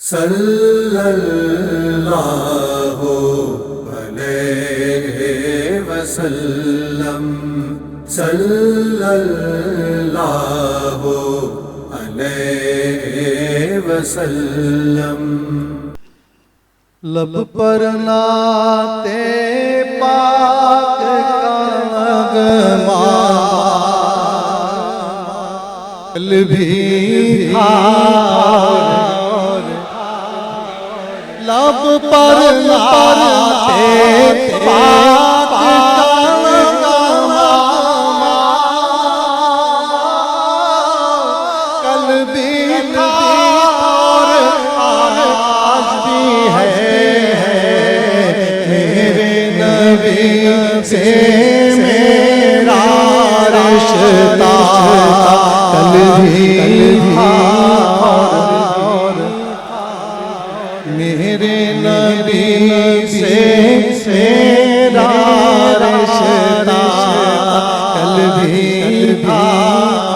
صلی اللہ علیہ وسلم، صلی اللہ علیہ وسلم۔ لب پر نعت پاک کا نغمہ قلبی تھا، لب پر نعت پاک کا نغمہ قلبی تھا اور آج بھی ہے۔ میرے نبی سے میرا رشتہ قلبی تھا، میرے نبی سے میرا رشتہ قلبی تھا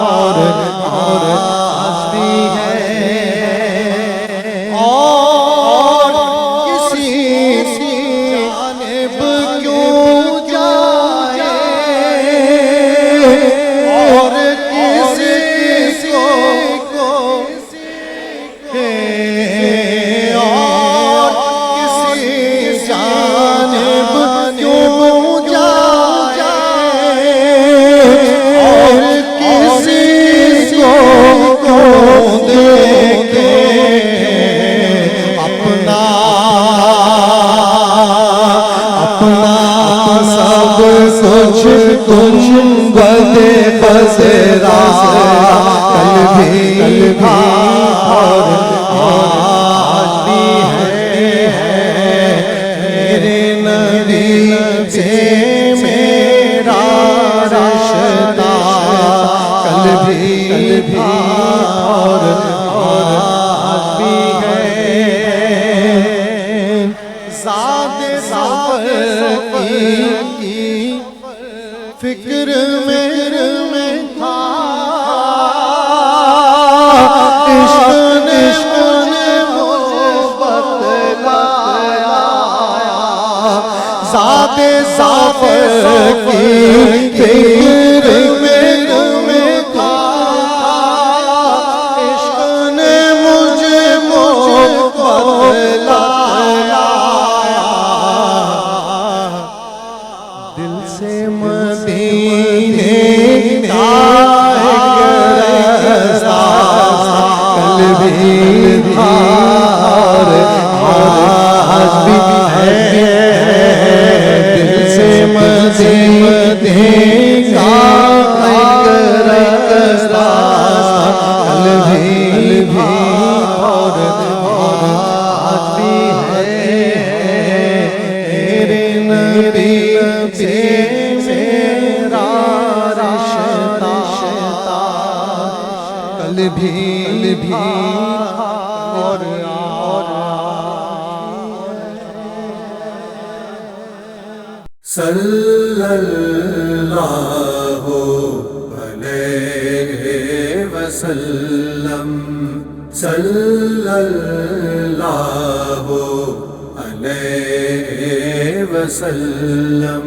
اور آج بھی ہے۔ اور کسی جانب کیوں جائے اور کسی کو اور کسی جانب کیوں جائے اور کسی کو دیکھے اپنا سب کچھ تم بدے بسرا قلبی تھا اور آج بھی ہے۔ میرے نبی سے میرا رشتہ قلبی تھا اور آج بھی ہے۔ ذات سفر کی فکر میرے میں تھا، عشق نے مجھے بتلایا۔ ذات سفر کی فکر میرے میں تھا، عشق نے مجھے بتلایا۔ دل سے مدینے کا ایک راستہ قلبی تھا اور آج بھی ہے۔ دل سے مدینے کا ایک راستہ قلبی تھا اور آج بھی ہے۔ میرے نبی سے میرا رشتہ قلبی تھا اور صلی اللہ علیہ وسلم، صلی اللہ علیہ وسلم۔